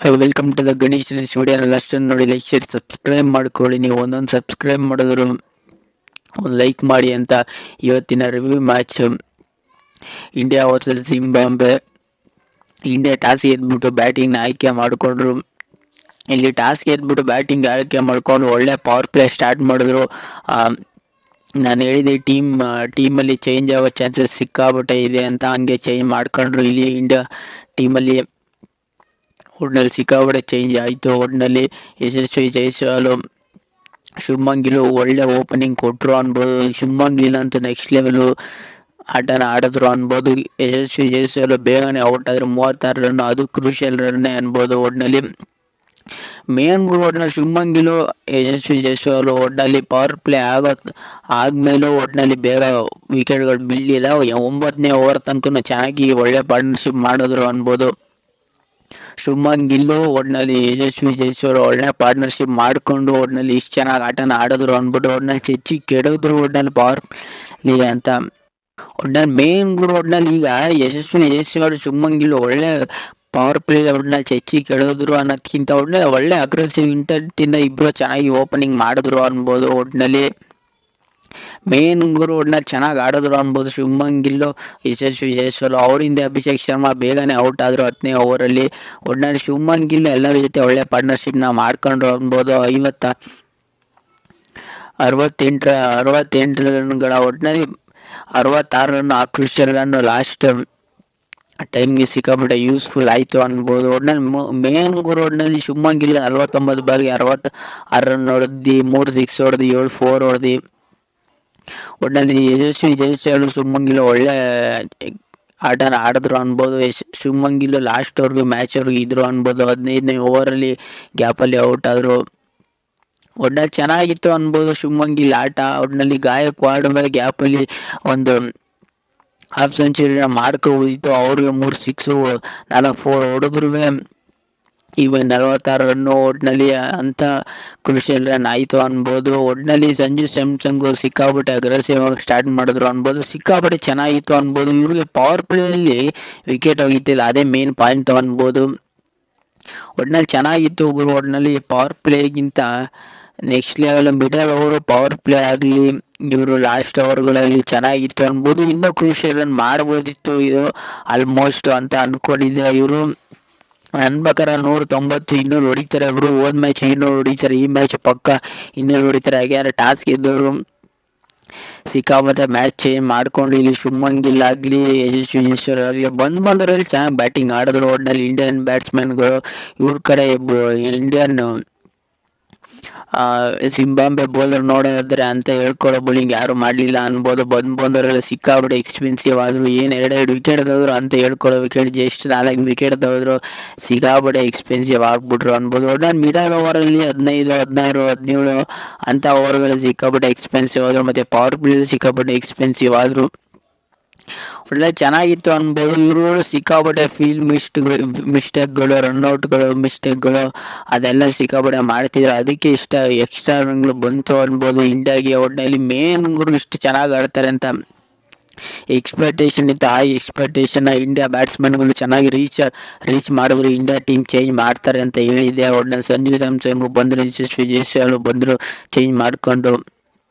Welcome to the Ganesh video last ನೋಡಿ like share subscribe ಮಾಡ್ಕೊಳ್ಳಿ. ನೀವು ಒಂದೊಂದು ಸಬ್ಸ್ಕ್ರೈಬ್ ಮಾಡಿದ್ರು ಒಂದು ಲೈಕ್ ಮಾಡಿ ಅಂತ. ಇವತ್ತಿನ review match India versus Zimbabwe. India toss ಗೆದ್ಬಿಟ್ಟು ಬ್ಯಾಟಿಂಗ್ನ ಆಯ್ಕೆ ಮಾಡಿಕೊಂಡ್ರು. ಇಲ್ಲಿ ಟಾಸ್ ಗೆದ್ಬಿಟ್ಟು ಬ್ಯಾಟಿಂಗ್ ಆಯ್ಕೆ ಮಾಡ್ಕೊಂಡು ಒಳ್ಳೆ ಪವರ್ ಪ್ಲೇ ಸ್ಟಾರ್ಟ್ ಮಾಡಿದ್ರು. ನಾನು ಹೇಳಿದೆ ಟೀಮಲ್ಲಿ ಚೇಂಜ್ ಆಗೋ ಚಾನ್ಸಸ್ ಸಿಕ್ಕಾಬಿಟ್ಟೆ ಇದೆ ಅಂತ. ಹಂಗೆ ಚೇಂಜ್ ಮಾಡ್ಕೊಂಡ್ರು. ಇಲ್ಲಿ ಇಂಡಿಯಾ ಟೀಮಲ್ಲಿ ಒಟ್ನಲ್ಲಿ ಸಿಕ್ಕಾಪಟ್ಟೆ ಚೇಂಜ್ ಆಯಿತು. ಒಟ್ಟಿನಲ್ಲಿ ಯಶಸ್ವಿ ಜೈಸ್ವಾಲ್, ಶುಭ್ಮನ್ ಗಿಲ್ ಒಳ್ಳೆ ಓಪನಿಂಗ್ ಕೊಟ್ಟರು ಅನ್ಬೋದು. ಶುಭ್ಮನ್ ಗಿಲ್ ಅಂತೂ ನೆಕ್ಸ್ಟ್ ಲೆವೆಲು ಆಟನ ಆಡಿದ್ರು ಅನ್ಬೋದು. ಯಶಸ್ವಿ ಜೈಸ್ವಾಲ್ ಬೇಗನೆ ಔಟ್ ಆದ್ರೆ 36 ರನ್, ಅದು ಕ್ರೂಷಿಯಲ್ ರನ್ನೇ ಅನ್ಬೋದು. ಒಟ್ಟಿನಲ್ಲಿ ಮೇನ್ ಒಟ್ಟಿನಲ್ಲಿ ಶುಭ್ಮನ್ ಗಿಲ್, ಯಶಸ್ವಿ ಜೈಸ್ವಾಲ್ ಒಟ್ಟಿನಲ್ಲಿ ಪವರ್ ಪ್ಲೇ ಆದ್ಮೇಲೂ ಒಟ್ಟಿನಲ್ಲಿ ಬೇಗ ವಿಕೆಟ್ಗಳು ಬೀಳಲಿಲ್ಲ. 9ನೇ ಓವರ್ ತನಕ ಚೆನ್ನಾಗಿ ಒಳ್ಳೆ ಪಾರ್ಟ್ನರ್ಶಿಪ್ ಮಾಡಿದ್ರು ಅನ್ಬೋದು. ಶುಭ್ಮನ್ ಗಿಲ್ಲು ಒಟ್ಟಿನಲ್ಲಿ ಯಶಸ್ವಿ ಜೈಸ್ವಾಲ್ ಒಳ್ಳೆ ಪಾರ್ಟ್ನರ್ಶಿಪ್ ಮಾಡಿಕೊಂಡು ಒಟ್ಟಿನಲ್ಲಿ ಇಷ್ಟು ಚೆನ್ನಾಗಿ ಆಟನ ಆಡಿದ್ರು ಅಂದ್ಬಿಟ್ಟು ಒಟ್ಟಿನಲ್ಲಿ ಚೆಚ್ಚಿ ಕೆಡದ್ರು ಒಟ್ಟಿನಲ್ಲಿ ಪವರ್ ಅಂತ. ಒಟ್ಟಿನಲ್ಲಿ ಮೇನ್ ಒಟ್ಟಿನಲ್ಲಿ ಈಗ ಯಶಸ್ವಿ ಜೈಸ್ವಾಲ್, ಶುಭ್ಮನ್ ಗಿಲ್ ಒಳ್ಳೆ ಪವರ್ ಪ್ಲೇ ಒಟ್ಟಿನಲ್ಲಿ ಚೆಚ್ಚಿ ಕೆಡದ್ರು ಅನ್ನೋದಕ್ಕಿಂತ ಒಟ್ಟಿನಲ್ಲಿ ಒಳ್ಳೆ ಅಗ್ರೆಸಿವ್ ಇಂಟೆಂಟಿಂದ ಇಬ್ಬರು ಚೆನ್ನಾಗಿ ಓಪನಿಂಗ್ ಮಾಡಿದ್ರು ಅನ್ಬೋದು. ಒಟ್ಟಿನಲ್ಲಿ ಮೇನ್ ಒಟ್ಟಿನಲ್ಲಿ ಚೆನ್ನಾಗಿ ಆಡಿದ್ರು ಅನ್ಬೋದು ಶುಭ್ಮನ್ ಗಿಲ್ಲು, ಯಶಸ್ವಿ ಜೈಸ್ವಾಲ್. ಅವರಿಂದ ಅಭಿಷೇಕ್ ಶರ್ಮಾ ಬೇಗನೆ ಔಟ್ ಆದರು 10ನೇ ಓವರಲ್ಲಿ. ಒಟ್ಟಿನಲ್ಲಿ ಶುಭ್ಮನ್ ಗಿಲ್ ಎಲ್ಲರ ಜೊತೆ ಒಳ್ಳೆ ಪಾರ್ಟ್ನರ್ಶಿಪ್ನ ಮಾಡ್ಕೊಂಡ್ರು ಅನ್ಬೋದು. 68 ರನ್ಗಳ ಒಟ್ಟಿನಲ್ಲಿ 66 ರನ್, ಆ ಕ್ರೂಷಿಯಲ್ ರನ್ ಲಾಸ್ಟ್ ಟೈಮ್ಗೆ ಸಿಕ್ಕಾಪಟ್ಟೆ ಯೂಸ್ಫುಲ್ ಆಯಿತು ಅನ್ಬೋದು. ಒಟ್ಟಿನಲ್ಲಿ ಮೇನ್ ಒಟ್ಟಿನಲ್ಲಿ ಶುಭ್ಮನ್ ಗಿಲ್ 49 ಬಾಲ್ಗೆ 66 ರನ್ ಹೊಡೆದು, 3 ಸಿಕ್ಸ್ ಹೊಡೆದು, 7 4 ಹೊಡೆದು. ಒಟ್ಟಿನಲ್ಲಿ ಯಶಸ್ವಿ ಜೈಸ್ವಾಲ್, ಶುಭ್ಮನ್ ಗಿಲ್ ಒಳ್ಳೆ ಆಟನ ಆಡಿದ್ರು ಅನ್ಬೋದು. ಶುಭ್ಮನ್ ಗಿಲ್ ಲಾಸ್ಟ್ವರೆಗೂ ಮ್ಯಾಚ್ವರೆಗೂ ಇದ್ರು ಅನ್ಬೋದು. 15ನೇ ಓವರಲ್ಲಿ ಗ್ಯಾಪಲ್ಲಿ ಔಟ್ ಆದರು. ಒಟ್ಟಿನಲ್ಲಿ ಚೆನ್ನಾಗಿತ್ತು ಅನ್ಬೋದು ಶುಭ್ಮನ್ ಗಿಲ್ ಆಟ. ಒಟ್ಟಿನಲ್ಲಿ ಗಾಯಕ್ವಾಡ್ ಮೇಲೆ ಗ್ಯಾಪಲ್ಲಿ ಒಂದು ಹಾಫ್ ಸೆಂಚುರಿನ ಮಾರ್ಕ್ ಉಳಿತು. ಅವ್ರಿಗೆ 3 ಸಿಕ್ಸು 4 4 ಹೊಡೆದ್ರು. ಈಗ 46 ರನ್ನು ಒಟ್ಟಿನಲ್ಲಿ ಅಂತ ಕ್ರೂಷಿಯಲ್ ರನ್ ಆಯಿತು ಅನ್ಬೋದು. ಒಟ್ಟಿನಲ್ಲಿ ಸಂಜು ಸ್ಯಾಮ್ಸಂಗು ಸಿಕ್ಕಾಪಟ್ಟೆ ಅಗ್ರೆಸಿವ್ ಆಗಿ ಸ್ಟಾರ್ಟ್ ಮಾಡಿದ್ರು ಅನ್ಬೋದು. ಸಿಕ್ಕಾಪಟ್ಟೆ ಚೆನ್ನಾಗಿತ್ತು ಅನ್ಬೋದು. ಇವ್ರಿಗೆ ಪವರ್ ಪ್ಲೇಯಲ್ಲಿ ವಿಕೆಟ್ ಹೋಗಿತ್ತಿಲ್ಲ, ಅದೇ ಮೇನ್ ಪಾಯಿಂಟ್ ಅನ್ಬೋದು. ಒಟ್ಟಿನಲ್ಲಿ ಚೆನ್ನಾಗಿತ್ತು ಒಟ್ಟಿನಲ್ಲಿ ಪವರ್ ಪ್ಲೇಗಿಂತ next level middle over power play ಆಗಲಿ, ಇವರು ಲಾಸ್ಟ್ ಓವರ್ಗಳಲ್ಲಿ ಚೆನ್ನಾಗಿತ್ತು ಅನ್ಬೋದು. ಇನ್ನೂ ಕ್ರೂಷಿಯಲ್ ರನ್ ಮಾಡ್ಬೋದಿತ್ತು ಇದು ಆಲ್ಮೋಸ್ಟ್ ಅಂತ ಅಂದ್ಕೊಂಡಿದ್ದೆ. ಇವರು ನನ್ನ ಪ್ರಕಾರ 190 200 ಹೊಡಿತಾರೆ. ಅವರು ಹೋದ ಮ್ಯಾಚ್ 200 ಹೊಡಿತಾರೆ, ಈ ಮ್ಯಾಚ್ ಪಕ್ಕ 200 ಹೊಡಿತಾರೆ. ಯಾಕೆಂದರೆ ಟಾಸ್ ಗೆದ್ದವರು ಸಿಕ್ಕಾಪಟ್ಟೆ ಮ್ಯಾಚ್ ಚೇಂಜ್ ಮಾಡ್ಕೊಂಡು ಇಲ್ಲಿ ಶುಭ್ಮನ್ ಗಿಲ್ ಆಗಲಿ, ಯಶಸ್ವಿ ಜೈಸ್ವಾಲ್ ಆಗಲಿ ಬಂದವರಲ್ಲಿ ಚೆನ್ನಾಗಿ ಬ್ಯಾಟಿಂಗ್ ಆಡಿದ್ರು. ಒಟ್ಟಿನಲ್ಲಿ ಇಂಡಿಯನ್ ಬ್ಯಾಟ್ಸ್ಮನ್ಗಳು ಇವ್ರ ಕಡೆ ಇಂಡಿಯನ್ ಜಿಂಬಾಬ್ವೆ ಬೌಲರ್ ನೋಡೋದಾದ್ರೆ ಅಂತ ಹೇಳ್ಕೊಳ್ಳೋ ಬೌಲಿಂಗ್ ಯಾರು ಮಾಡಲಿಲ್ಲ ಅನ್ಬೋದು. ಬಂದವರೆಲ್ಲ ಸಿಕ್ಕಾಬಿಟ್ಟು ಎಕ್ಸ್ಪೆನ್ಸಿವ್ ಆದರು. ಏನು 2 ವಿಕೆಟ್ ತೆಗೆದ್ರು ಅಂತ ಹೇಳ್ಕೊಳ್ಳೋ ವಿಕೆಟ್ ಜಸ್ಟ್ 4 ವಿಕೆಟ್ ತೆಗೆದ್ರು, ಸಿಕ್ಕಾಬಿಟ್ಟೆ ಎಕ್ಸ್ಪೆನ್ಸಿವ್ ಆಗ್ಬಿಟ್ರು ಅನ್ಬೋದು. ಒಟ್ಟಿನಲ್ಲಿ ಮಿಡಲ್ ಓವರಲ್ಲಿ 15 16 17 ಅಂಥ ಓವರ್ಗಳು ಸಿಕ್ಕಾಬಿಟ್ಟೆ ಎಕ್ಸ್ಪೆನ್ಸಿವ್ ಆದರು. ಮತ್ತು ಪವರ್ ಪ್ಲೇ ಸಿಕ್ಕಾಬಿಟ್ಟೆ ಎಕ್ಸ್ಪೆನ್ಸಿವ್ ಆದರು. ಒಳ್ಳೆ ಚೆನ್ನಾಗಿತ್ತು ಅನ್ಬೋದು. ಇವರು ಸಿಕ್ಕಾಪಟ್ಟೆ ಮಿಸ್ಟೇಕ್ಗಳು, ರನ್ಔಟ್ಗಳು ಮಿಸ್ಟೇಕ್ಗಳು ಅದೆಲ್ಲ ಸಿಕ್ಕಾಪಟ್ಟೆ ಮಾಡ್ತಿದ್ರು. ಅದಕ್ಕೆ ಇಷ್ಟ ಎಕ್ಸ್ಟ್ರಾ ರನ್ಗಳು ಬಂತು ಅನ್ಬೋದು ಇಂಡಿಯಾಗೆ. ಒಟ್ಟಿನಲ್ಲಿ ಮೇನ್ ಇಷ್ಟು ಚೆನ್ನಾಗಿ ಆಡ್ತಾರೆ ಅಂತ ಎಕ್ಸ್ಪೆಕ್ಟೇಷನ್ ಇತ್ತು. ಆ ಎಕ್ಸ್ಪೆಕ್ಟೇಷನ್ ಇಂಡಿಯಾ ಬ್ಯಾಟ್ಸ್ಮನ್ಗಳು ಚೆನ್ನಾಗಿ ರೀಚ್ ಮಾಡಿದ್ರು. ಇಂಡಿಯಾ ಟೀಮ್ ಚೇಂಜ್ ಮಾಡ್ತಾರೆ ಅಂತ ಹೇಳಿದ್ದೆ. ಒಟ್ಟಿನಲ್ಲಿ ಸಂಜು ಸ್ಯಾಮ್ಸಂಗು ಬಂದರು, ಯಶಸ್ವಿ ಜೈಸ್ವಾಲ್ ಬಂದರು ಚೇಂಜ್ ಮಾಡಿಕೊಂಡು.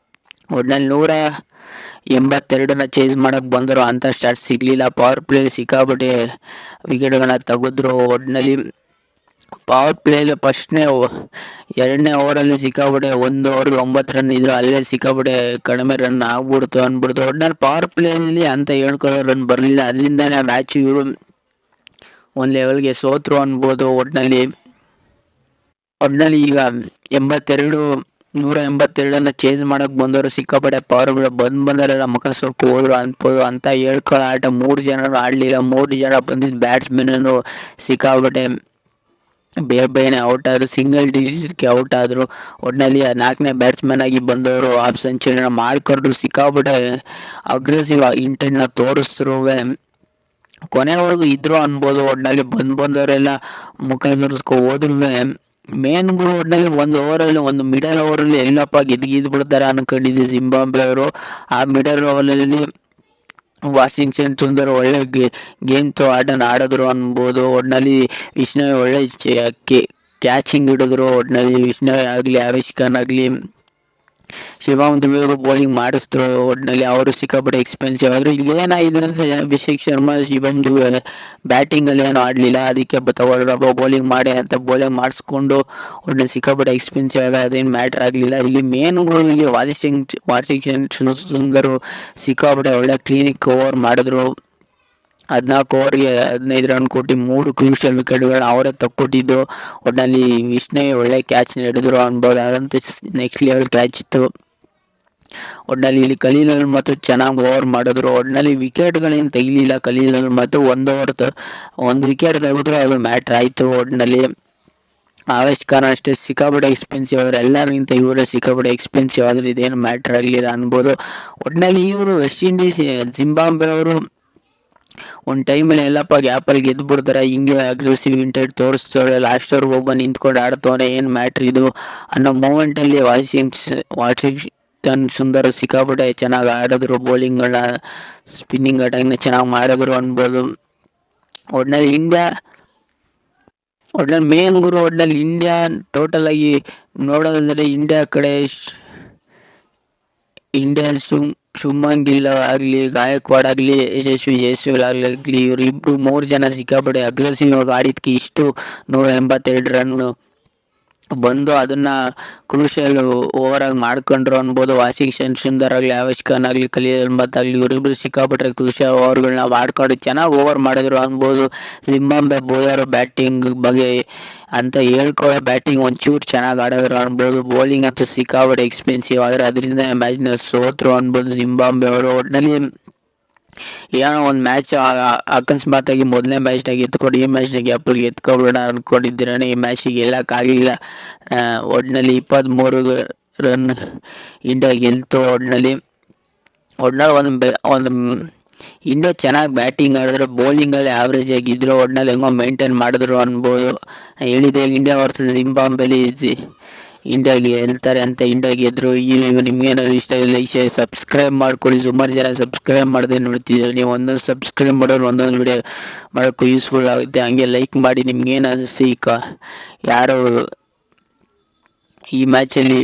ಒಟ್ಟಿನಲ್ಲಿ 182 ಚೇಂಜ್ ಮಾಡೋಕ್ಕೆ ಬಂದರು, ಅಂಥ ಸ್ಟಾರ್ಟ್ ಸಿಗಲಿಲ್ಲ. ಪವರ್ ಪ್ಲೇ ಸಿಕ್ಕಾಪಟ್ಟೆ ವಿಕೆಟ್ಗಳನ್ನ ತೆಗೆದ್ರು. ಒಟ್ಟಿನಲ್ಲಿ ಪವರ್ ಪ್ಲೇಲಿ ಫಸ್ಟ್ನೇ 2ನೇ ಓವರಲ್ಲಿ ಸಿಕ್ಕಾಪಟ್ಟೆ 1 ಓವರ್ಗೆ 9 ರನ್ ಇದ್ರು, ಅಲ್ಲೇ ಸಿಕ್ಕಾಪಟ್ಟೆ ಕಡಿಮೆ ರನ್ ಆಗ್ಬಿಡ್ತು ಅಂದ್ಬಿಡ್ತು. ಒಟ್ಟಿನಲ್ಲಿ ಪವರ್ ಪ್ಲೇಲಿ ಅಂತ ಹೇಳ್ಕೊಳ್ಳೋ ರನ್ ಬರಲಿಲ್ಲ. ಅದರಿಂದನೇ ಮ್ಯಾಚ್ ಇವರು ಒಂದು ಲೆವೆಲ್ಗೆ ಸೋತರು ಅನ್ಬೋದು. ಒಟ್ಟಿನಲ್ಲಿ ಈಗ 182 ಚೇಂಜ್ ಮಾಡೋಕ್ಕೆ ಬಂದವರು ಸಿಕ್ಕಾಪಟ್ಟೆ ಪವರ್ ಬಂದವರೆಲ್ಲ ಮುಖ ಸೊಪ್ಪು ಹೋದ್ರು ಅನ್ಬೋದು ಅಂತ ಹೇಳ್ಕೊಳ್ಳೋ ಆಟ. 3 ಜನರು ಆಡಲಿಲ್ಲ, 3 ಜನ ಬಂದಿದ್ದು ಬ್ಯಾಟ್ಸ್ಮನ್ನು ಸಿಕ್ಕಾಪಟ್ಟೆ ಬೇಗನೆ ಔಟ್ ಆದರು, ಸಿಂಗಲ್ ಡಿಜಿಟ್ಗೆ ಔಟ್ ಆದರು. ಒಟ್ಟಿನಲ್ಲಿ 4ನೇ ಬ್ಯಾಟ್ಸ್ಮನ್ ಆಗಿ ಬಂದವರು ಹಾಫ್ ಸೆಂಚುರಿನ ಮಾಡ್ಕೊಂಡ್ರು. ಸಿಕ್ಕಾಪಟ್ಟೆ ಅಗ್ರೆಸಿವ್ ಇಂಟೆಂಟ್ನ ತೋರಿಸಿದ್ರು, ಕೊನೆವರೆಗೂ ಇದ್ರು ಅನ್ಬೋದು. ಒಟ್ಟಿನಲ್ಲಿ ಬಂದವರೆಲ್ಲ ಮುಖ ತೋರಿಸ್ಕೊ ಹೋದ್ರು. ಮೇನ್ಗಳು ಒಟ್ಟಿನಲ್ಲಿ 1 ಓವರಲ್ಲಿ, ಒಂದು ಮಿಡಲ್ ಓವರಲ್ಲಿ ಎಲ್ಲಪ್ಪ ಗೆದ್ದು ಬಿಡ್ತಾರೆ ಅನ್ಕೊಂಡಿದ್ದೆ ಜಿಂಬಾಬ್ವೆ ಅವರು. ಆ ಮಿಡಲ್ ಓವರಲ್ಲಿ ವಾಷಿಂಗ್ಟನ್ ಸುಂದರ್ ಒಳ್ಳೆ ಗೇಮ್ ಆಟನ ಆಡಿದ್ರು ಅನ್ಬೋದು. ಒಟ್ನಲ್ಲಿ ವಿಷ್ಣು ಒಳ್ಳೆ ಕ್ಯಾಚಿಂಗ್ ಹಿಡಿದ್ರು. ಒಟ್ನಲ್ಲಿ ವಿಷ್ಣು ಆಗಲಿ, ಆವೇಶ್ ಖಾನ್ ಆಗಲಿ, ಶಿವಮ್ ದುಬೆಗೂ ಬೌಲಿಂಗ್ ಮಾಡಿಸಿದ್ರು. ಒಟ್ಟಿನಲ್ಲಿ ಅವರು ಸಿಕ್ಕಾಪಟ್ಟೆ ಎಕ್ಸ್ಪೆನ್ಸಿವ್ ಆದರು. ಇಲ್ಲಿ ಏನಾಗಿದೆ ಅಂದರೆ ಅಭಿಷೇಕ್ ಶರ್ಮಾ, ಶಿವಮ್ ದುಬೆ ಬ್ಯಾಟಿಂಗಲ್ಲಿ ಏನೂ ಆಡಲಿಲ್ಲ. ಅದಕ್ಕೆ ತಗೊಳ್ರಪ್ಪ ಬೌಲಿಂಗ್ ಮಾಡಿ ಅಂತ ಬೌಲಿಂಗ್ ಮಾಡಿಸ್ಕೊಂಡು ಒಟ್ಟಿನಲ್ಲಿ ಸಿಕ್ಕಾಪಟ್ಟೆ ಎಕ್ಸ್ಪೆನ್ಸಿವ್ ಆಗ ಅದೇನು ಮ್ಯಾಟ್ರ್ ಆಗಲಿಲ್ಲ. ಇಲ್ಲಿ ಮೇನ್ಗಳು ಇಲ್ಲಿ ವಾಷಿಂಗ್ಟನ್ ಸುಂದರು ಸಿಕ್ಕಾಪಟ್ಟೆ ಒಳ್ಳೆ ಕ್ಲಿನಿಕ್ ಓವರ್ ಮಾಡಿದ್ರು. 14 ಓವರ್ಗೆ 15 ರನ್ ಕೊಟ್ಟು 3 ಕ್ರೂಷಿಯಲ್ ವಿಕೆಟ್ಗಳನ್ನ ಅವರೇ ತಕ್ಕೊಟ್ಟಿದ್ದು. ಒಟ್ಟಿನಲ್ಲಿ ವಿಷ್ಣು ಒಳ್ಳೆ ಕ್ಯಾಚ್ ಹಿಡಿದ್ರು ಅನ್ಬೋದು. ಅದಂತೂ ನೆಕ್ಸ್ಟ್ ಲೆವೆಲ್ ಕ್ಯಾಚ್ ಇತ್ತು. ಒಟ್ಟಿನಲ್ಲಿ ಇಲ್ಲಿ ಖಲೀಲ್ ಅಹ್ಮದ್ ಮತ್ತು ಚೆನ್ನಾಗಿ ಓವರ್ ಮಾಡಿದ್ರು. ಒಟ್ಟಿನಲ್ಲಿ ವಿಕೆಟ್ಗಳೇನು ತೆಗಿಲಿಲ್ಲ ಖಲೀಲ್ ಅಹ್ಮದ್ ಮತ್ತು ಒಂದು ವಿಕೆಟ್ ತೆಗೆದ್ರು ಅದು ಮ್ಯಾಟ್ರ್ ಆಯಿತು. ಒಟ್ಟಿನಲ್ಲಿ ಆವೇಶ್ ಖಾನ್ ಅಷ್ಟೇ ಸಿಕ್ಕಾಪಟ್ಟೆ ಎಕ್ಸ್ಪೆನ್ಸಿವ್ ಆದರು. ಎಲ್ಲರಿಗಿಂತ ಇವರೇ ಸಿಕ್ಕಾಪಟ್ಟೆ ಎಕ್ಸ್ಪೆನ್ಸಿವ್ ಆದರೆ ಇದೇನು ಮ್ಯಾಟ್ರ್ ಆಗಲಿಲ್ಲ ಅನ್ಬೋದು. ಒಟ್ಟಿನಲ್ಲಿ ಇವರು ವೆಸ್ಟ್ ಇಂಡೀಸ್ ಜಿಂಬಾಬ್ವೆ ಅವರು ಒಂದು ಟೈಮಲ್ಲಿ ಎಲ್ಲಪ್ಪ ಗ್ಯಾಪಲ್ಲಿ ಗೆದ್ದು ಬಿಡ್ತಾರೆ, ಹಿಂಗೆ ಅಗ್ರೆಸಿವ್ ಇಂಟೆಂಟ್ ತೋರಿಸ್ತಾಳೆ, ಲಾಸ್ಟ್ವರೆಗೂ ಒಬ್ಬ ನಿಂತ್ಕೊಂಡು ಆಡ್ತವನೆ, ಏನು ಮ್ಯಾಟ್ರ್ ಇದು ಅನ್ನೋ ಮೂಮೆಂಟಲ್ಲಿ ವಾಷಿಂಗ್ಟನ್ ಸುಂದರ್ ಸಿಕ್ಕಾಪಟ್ಟೆ ಚೆನ್ನಾಗಿ ಆಡಿದ್ರು. ಬೌಲಿಂಗ್ಗಳನ್ನ, ಸ್ಪಿನ್ನಿಂಗ್ ಅಟ್ಯಾಕ್ನ ಚೆನ್ನಾಗಿ ಮಾಡಿದ್ರು ಅನ್ಬೋದು. ಒಟ್ಟಿನಲ್ಲಿ ಮೇನ್ ಗುರು ಒಟ್ಟಿನಲ್ಲಿ ಇಂಡಿಯಾ ಟೋಟಲ್ ಆಗಿ ನೋಡೋದಂದರೆ ಇಂಡಿಯಾ ಕಡೆ ಇಂಡಿಯನ್ ಶುಭ್ಮನ್ ಗಿಲ್ ಆಗಲಿ, ಗಾಯಕ್ವಾಡ್ ಆಗಲಿ, ಯಶಸ್ವಿ ಜೈಸ್ವಾಲ್ ಆಗಲಿ, ಇವರು ಇಬ್ಬರು 3 ಜನ ಸಿಕ್ಕಾಪಟ್ಟೆ ಅಗ್ರೆಸಿವ್ ಆಗಿ ಆಡಿದ್ದಕ್ಕೆ ಇಷ್ಟು 182 ರನ್ ಬಂದು ಅದನ್ನು ಕ್ರೂಷಿಯಲ್ ಓವರಾಗಿ ಮಾಡ್ಕೊಂಡ್ರು ಅನ್ಬೋದು. ವಾಷಿಂಗ್ಟನ್ ಸುಂದರ್ ಆಗಲಿ, ಆವೇಶ್ ಖಾನ್ ಆಗಲಿ, ಖಲೀಲ್ ಅಹ್ಮದ್ ಆಗಲಿ, ಇವರಿಬ್ಬರು ಸಿಕ್ಕಾಪಟ್ಟೆ ಕ್ರೂಷಿಯಲ್ ಓವರ್ಗಳನ್ನ ಮಾಡ್ಕೊಂಡು ಚೆನ್ನಾಗಿ ಓವರ್ ಮಾಡಿದ್ರು ಅನ್ಬೋದು. ಜಿಂಬಾಬ್ವೆ ಬೌಲರ್ ಬ್ಯಾಟಿಂಗ್ ಬಗ್ಗೆ ಅಂತ ಹೇಳ್ಕೊಳ್ಳೋ ಬ್ಯಾಟಿಂಗ್ ಒಂಚೂರು ಚೆನ್ನಾಗಿ ಆಡಿದ್ರು ಅನ್ಬೋದು. ಬೌಲಿಂಗ್ ಅಂತೂ ಸಿಕ್ಕಾಪಟ್ಟೆ ಎಕ್ಸ್ಪೆನ್ಸಿವ್ ಆದರೆ ಅದರಿಂದ ಮ್ಯಾಚ್ನ ಸೋತರು ಅನ್ಬೋದು ಜಿಂಬಾಬ್ವೆ ಅವರು. ಒಟ್ಟಿನಲ್ಲಿ ಏನೋ ಒಂದು ಮ್ಯಾಚ್ ಅಕಸ್ಮಾತಾಗಿ ಮೊದಲನೇ ಮ್ಯಾಚ್ನಾಗ ಎತ್ಕೊಂಡು ಈ ಮ್ಯಾಚ್ನಾಗ ಗ್ಯಾಪಲ್ಲಿ ಎತ್ಕೊಬಿಡೋಣ ಅಂದ್ಕೊಂಡಿದ್ದೀರಾನೆ. ಈ ಮ್ಯಾಚಿಗೆ ಗೆಲ್ಲಕ್ಕಾಗಲಿಲ್ಲ. ಒಟ್ಟಿನಲ್ಲಿ 23 ರನ್ ಇಂಡಿಯಾ ಗೆಲ್ತು. ಒಟ್ಟಿನಲ್ಲಿ ಒಂದು ಇಂಡಿಯಾ ಚೆನ್ನಾಗಿ ಬ್ಯಾಟಿಂಗ್ ಆಡಿದ್ರೆ, ಬೌಲಿಂಗಲ್ಲಿ ಆವ್ರೇಜ್ ಆಗಿದ್ರು. ಒಟ್ಟಿನಲ್ಲಿ ಹೆಂಗೋ ಮೇಂಟೈನ್ ಮಾಡಿದ್ರು ಅನ್ಬೋದು. ಹೇಳಿದೆ ಇಂಡಿಯಾ ವರ್ಸಸ್ ಜಿಂಬಾಬ್ವೆಲಿ ಇಂಡಿಯಾ ಗೆಲ್ತಾರೆ ಅಂತ. ಇಂಡಿಯಾ ಗೆದ್ರು. ಈ ನಿಮ್ಗೇನಾದ್ರು ಇಷ್ಟ ಇಲ್ಲ ಸಬ್ಸ್ಕ್ರೈಬ್ ಮಾಡ್ಕೊಳ್ಳಿ. ಸುಮಾರು ಜನ ಸಬ್ಸ್ಕ್ರೈಬ್ ಮಾಡದೆ ನೋಡ್ತಿದ್ದೀರಿ. ನೀವು ಒಂದೊಂದು ಸಬ್ಸ್ಕ್ರೈಬ್ ಮಾಡೋರು ಒಂದೊಂದು ವಿಡಿಯೋ ಮಾಡೋಕ್ಕೂ ಯೂಸ್ಫುಲ್ ಆಗುತ್ತೆ. ಹಂಗೆ ಲೈಕ್ ಮಾಡಿ. ನಿಮ್ಗೇನು ಅನಿಸ್ತು ಯಾರು ಈ ಮ್ಯಾಚಲ್ಲಿ